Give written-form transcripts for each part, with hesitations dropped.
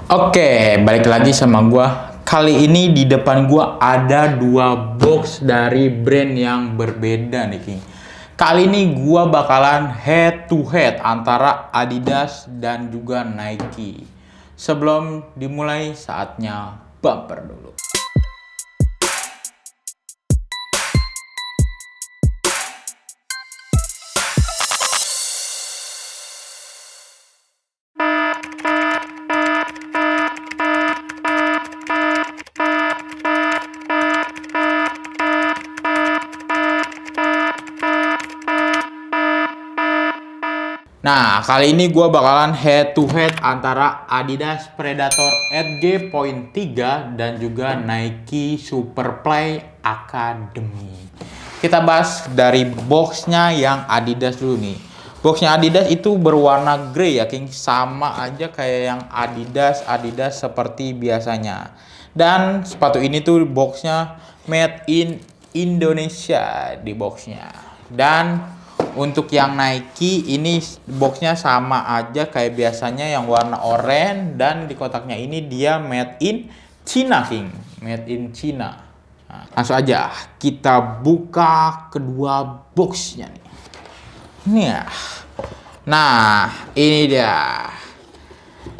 Oke, balik lagi sama gua. Kali ini di depan gua ada dua box dari brand yang berbeda nih, King. Kali ini gua bakalan head to head antara Adidas dan juga Nike. Sebelum dimulai, saatnya bumper dulu. Nah, kali ini gue bakalan head to head antara Adidas Predator Edge.3 dan juga Nike Superfly Academy. Kita bahas dari boxnya yang Adidas dulu nih. Boxnya Adidas itu berwarna grey ya, King. Sama aja kayak yang Adidas seperti biasanya. Dan sepatu ini tuh boxnya made in Indonesia di boxnya. Dan untuk yang Nike ini boxnya sama aja kayak biasanya yang warna oranye, dan di kotaknya ini dia made in China, King. Made in China. Nah, langsung aja kita buka kedua boxnya nih. Ini ya. Nah, ini dia.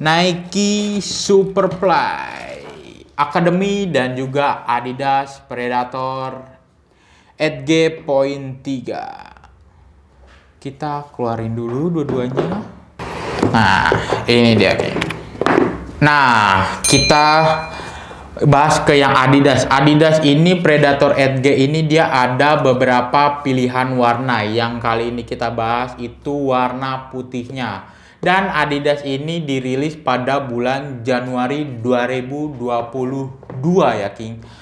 Nike Superfly Academy dan juga Adidas Predator Edge.3. Kita keluarin dulu dua-duanya. Nah, ini dia, King. Nah, kita bahas ke yang Adidas. Adidas ini Predator Edge ini dia ada beberapa pilihan warna. Yang kali ini kita bahas itu warna putihnya. Dan Adidas ini dirilis pada bulan Januari 2022 ya, King.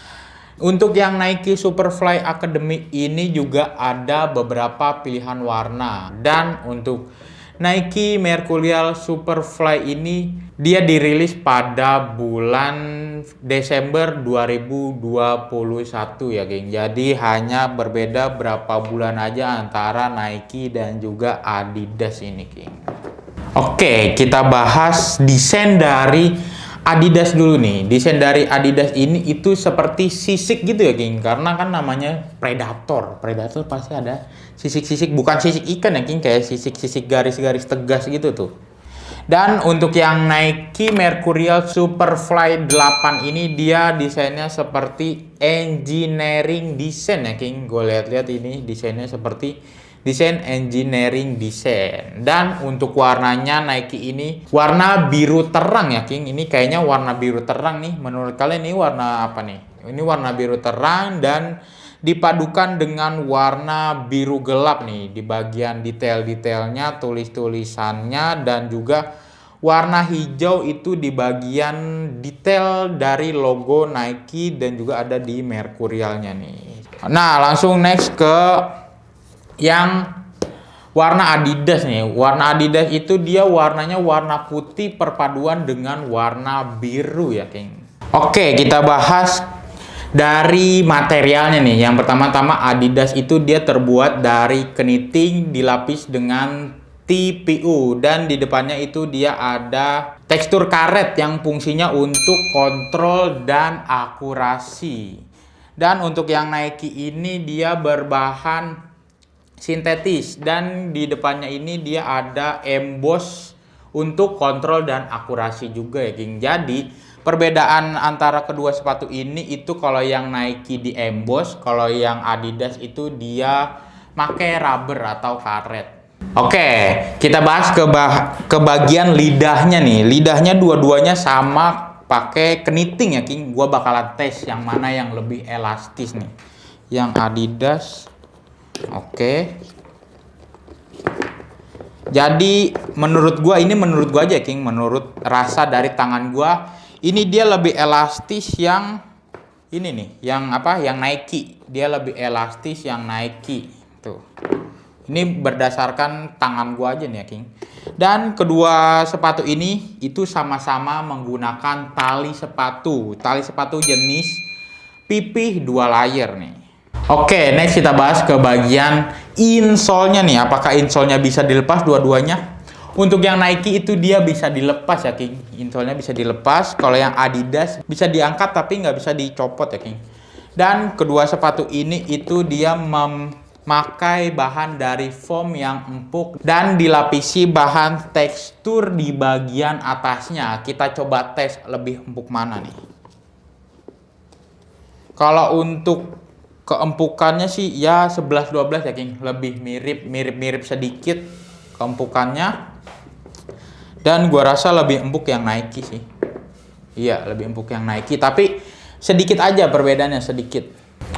Untuk yang Nike Superfly Academy ini juga ada beberapa pilihan warna. Dan untuk Nike Mercurial Superfly ini dia dirilis pada bulan Desember 2021 ya, geng. Jadi hanya berbeda berapa bulan aja antara Nike dan juga Adidas ini, King. Oke, kita bahas desain dari Adidas dulu nih. Desain dari Adidas ini itu seperti sisik gitu ya, King. Karena kan namanya Predator. Predator pasti ada sisik-sisik, bukan sisik ikan ya, King, kayak sisik-sisik garis-garis tegas gitu tuh. Dan untuk yang Nike Mercurial Superfly 8 ini dia desainnya seperti engineering design ya, King. Gue lihat-lihat ini desainnya seperti desain engineering design. Dan untuk warnanya Nike ini warna biru terang ya, King. Ini kayaknya warna biru terang nih. Menurut kalian ini warna apa nih? Ini warna biru terang dan dipadukan dengan warna biru gelap nih di bagian detail-detailnya, tulis-tulisannya, dan juga warna hijau itu di bagian detail dari logo Nike dan juga ada di Mercurialnya nih. Nah, langsung next ke yang warna Adidas nih. Warna Adidas itu dia warnanya warna putih perpaduan dengan warna biru ya, King. Oke, kita bahas dari materialnya nih. Yang pertama-tama Adidas itu dia terbuat dari kepiting dilapis dengan TPU, dan di depannya itu dia ada tekstur karet yang fungsinya untuk kontrol dan akurasi. Dan untuk yang Nike ini dia berbahan sintetis, dan di depannya ini dia ada emboss untuk kontrol dan akurasi juga ya, King. Jadi perbedaan antara kedua sepatu ini itu kalau yang Nike di emboss, kalau yang Adidas itu dia pakai rubber atau karet. Oke, kita bahas ke bagian lidahnya nih. Lidahnya dua-duanya sama pakai kepiting ya, King. Gua bakalan tes yang mana yang lebih elastis nih. Yang Adidas. Oke. Jadi menurut gua aja, King, menurut rasa dari tangan gua ini dia lebih elastis yang ini nih, yang apa? Yang Nike. Dia lebih elastis yang Nike. Tuh. Ini berdasarkan tangan gua aja nih ya, King. Dan kedua sepatu ini itu sama-sama menggunakan tali sepatu. Tali sepatu jenis pipih 2 layer nih. Oke, next kita bahas ke bagian insole-nya nih. Apakah insole-nya bisa dilepas dua-duanya? Untuk yang Nike itu dia bisa dilepas ya King, insole-nya bisa dilepas. Kalau yang Adidas bisa diangkat tapi nggak bisa dicopot ya King. Dan kedua sepatu ini itu dia memakai bahan dari foam yang empuk dan dilapisi bahan tekstur di bagian atasnya. Kita coba tes lebih empuk mana nih. Kalau untuk keempukannya sih ya 11-12 ya King, lebih mirip sedikit keempukannya. Dan gua rasa lebih empuk yang Nike sih. Iya, lebih empuk yang Nike, tapi sedikit aja perbedaannya, sedikit.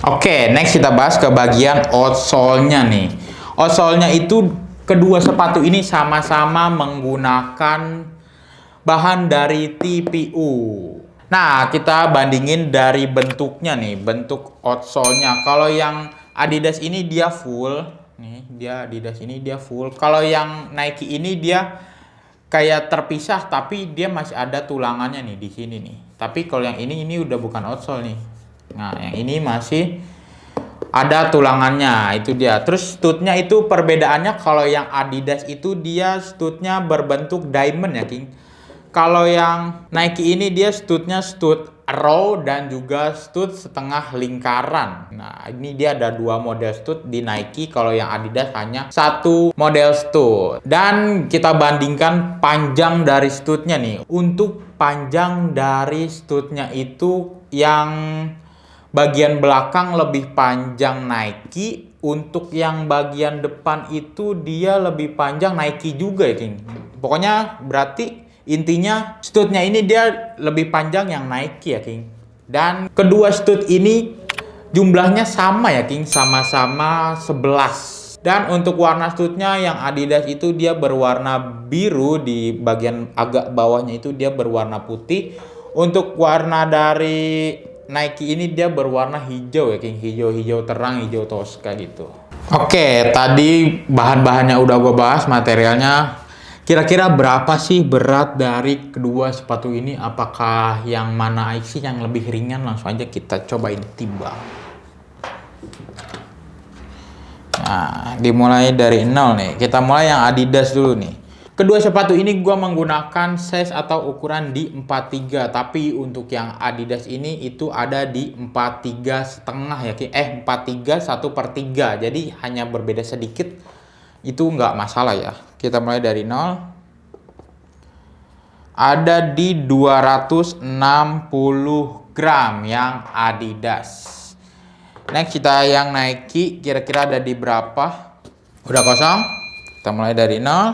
Oke, next kita bahas ke bagian outsole-nya nih. Outsole-nya itu kedua sepatu ini sama-sama menggunakan bahan dari TPU. Nah, kita bandingin dari bentuknya nih, bentuk outsole-nya. Kalau yang Adidas ini dia full, nih, dia Adidas ini dia full. Kalau yang Nike ini dia kayak terpisah tapi dia masih ada tulangannya nih di sini nih. Tapi kalau yang ini udah bukan outsole nih. Nah, yang ini masih ada tulangannya, itu dia. Terus stud-nya itu perbedaannya, kalau yang Adidas itu dia stud-nya berbentuk diamond ya King. Kalau yang Nike ini dia stud-nya stud row dan juga stud setengah lingkaran. Nah, ini dia ada dua model stud di Nike. Kalau yang Adidas hanya satu model stud. Dan kita bandingkan panjang dari studnya nih. Untuk panjang dari studnya itu yang bagian belakang lebih panjang Nike. Untuk yang bagian depan itu dia lebih panjang Nike juga ya King. Pokoknya berarti intinya studnya ini dia lebih panjang yang Nike ya King. Dan kedua stud ini jumlahnya sama ya King, sama-sama 11. Dan untuk warna studnya yang Adidas itu dia berwarna biru, di bagian agak bawahnya itu dia berwarna putih. Untuk warna dari Nike ini dia berwarna hijau ya King, hijau terang, hijau toska gitu. Oke, tadi bahan-bahannya udah gue bahas, materialnya. Kira-kira berapa sih berat dari kedua sepatu ini? Apakah yang mana sih yang lebih ringan? Langsung aja kita cobain timbang. Nah, dimulai dari nol nih. Kita mulai yang Adidas dulu nih. Kedua sepatu ini gua menggunakan size atau ukuran di 43. Tapi untuk yang Adidas ini itu ada di 43,5 ya. 43 1/3. Jadi hanya berbeda sedikit. Itu nggak masalah ya. Kita mulai dari nol. Ada di 260 gram yang Adidas. Next kita yang Nike, kira-kira ada di berapa? Udah kosong. Kita mulai dari nol.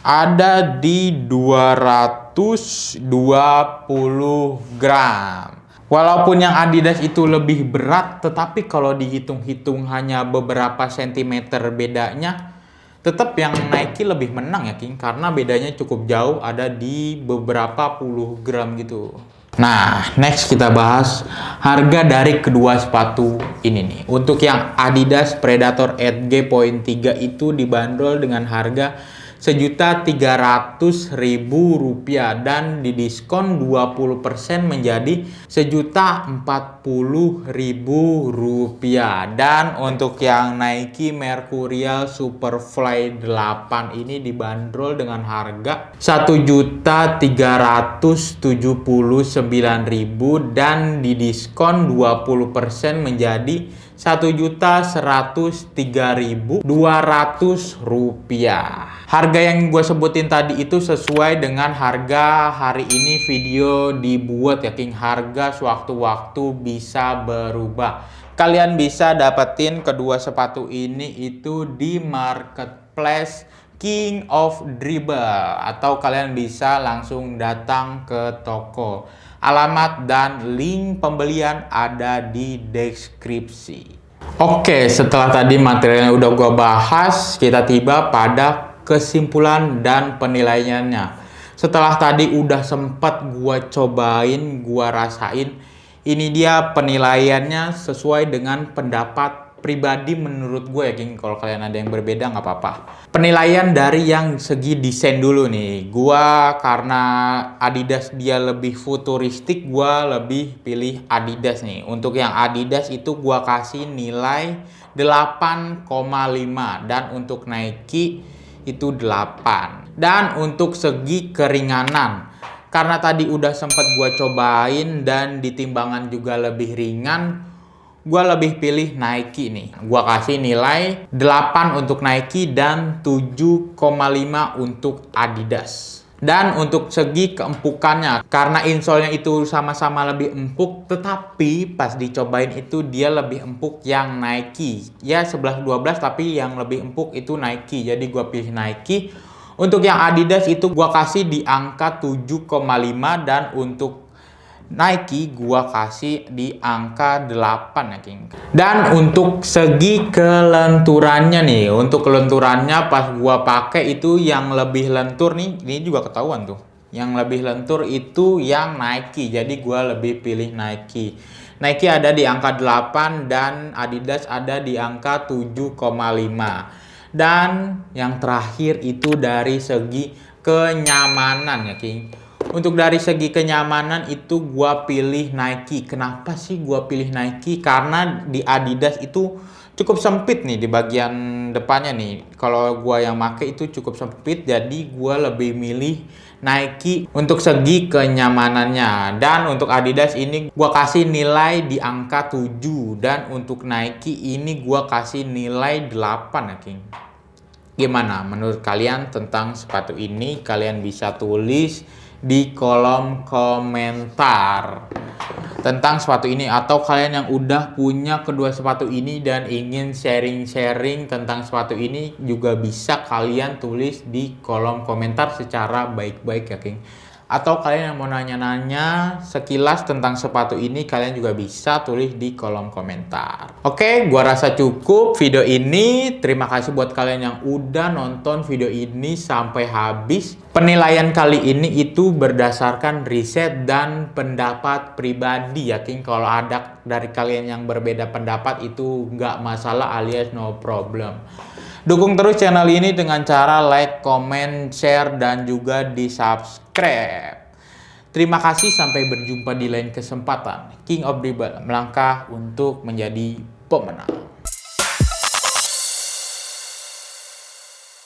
Ada di 220 gram. Walaupun yang Adidas itu lebih berat, tetapi kalau dihitung-hitung hanya beberapa sentimeter bedanya, tetap yang Nike lebih menang ya King, karena bedanya cukup jauh, ada di beberapa puluh gram gitu. Nah, next kita bahas harga dari kedua sepatu ini nih. Untuk yang Adidas Predator Edge Point 3 itu dibanderol dengan harga Rp1.300.000 dan didiskon 20% menjadi Rp1.040.000. Dan untuk yang Nike Mercurial Superfly 8 ini dibanderol dengan harga Rp1.379.000 dan didiskon 20% menjadi Rp1.103.200. Harga yang gue sebutin tadi itu sesuai dengan harga hari ini video dibuat ya King. Harga sewaktu-waktu bisa berubah. Kalian bisa dapetin kedua sepatu ini itu di marketplace King of Dribble, atau kalian bisa langsung datang ke toko. Alamat dan link pembelian ada di deskripsi. Oke, setelah tadi materialnya udah gue bahas, kita tiba pada kesimpulan dan penilaiannya. Setelah tadi udah sempat gue cobain, gue rasain, ini dia penilaiannya sesuai dengan pendapat pribadi menurut gue ya King. Kalau kalian ada yang berbeda nggak apa-apa. Penilaian dari yang segi desain dulu nih. Gua karena Adidas dia lebih futuristik, gua lebih pilih Adidas nih. Untuk yang Adidas itu gua kasih nilai 8,5, dan untuk Nike itu 8. Dan untuk segi keringanan, karena tadi udah sempat gua cobain dan di timbangan juga lebih ringan, gua lebih pilih Nike nih. Gua kasih nilai 8 untuk Nike dan 7,5 untuk Adidas. Dan untuk segi keempukannya, karena insole-nya itu sama-sama lebih empuk, tetapi pas dicobain itu dia lebih empuk yang Nike. Ya 11-12 tapi yang lebih empuk itu Nike. Jadi gua pilih Nike. Untuk yang Adidas itu gua kasih di angka 7,5 dan untuk Nike gua kasih di angka 8 ya King. Dan untuk segi kelenturannya nih, untuk kelenturannya pas gua pakai itu yang lebih lentur nih, ini juga ketahuan tuh. Yang lebih lentur itu yang Nike. Jadi gua lebih pilih Nike. Nike ada di angka 8 dan Adidas ada di angka 7,5. Dan yang terakhir itu dari segi kenyamanan ya King. Untuk dari segi kenyamanan itu gua pilih Nike. Kenapa sih gua pilih Nike? Karena di Adidas itu cukup sempit nih di bagian depannya nih. Kalau gua yang make itu cukup sempit, jadi gua lebih milih Nike untuk segi kenyamanannya. Dan untuk Adidas ini gua kasih nilai di angka 7 dan untuk Nike ini gua kasih nilai 8 ya King. Gimana menurut kalian tentang sepatu ini? Kalian bisa tulis di kolom komentar tentang sepatu ini, atau kalian yang udah punya kedua sepatu ini dan ingin sharing-sharing tentang sepatu ini juga bisa kalian tulis di kolom komentar secara baik-baik ya King. Atau kalian yang mau nanya-nanya sekilas tentang sepatu ini, kalian juga bisa tulis di kolom komentar. Oke, gua rasa cukup video ini. Terima kasih buat kalian yang udah nonton video ini sampai habis. Penilaian kali ini itu berdasarkan riset dan pendapat pribadi ya King. Kalau ada dari kalian yang berbeda pendapat itu nggak masalah alias no problem. Dukung terus channel ini dengan cara like, comment, share, dan juga di subscribe. Terima kasih, sampai berjumpa di lain kesempatan. King of Dribble melangkah untuk menjadi pemenang.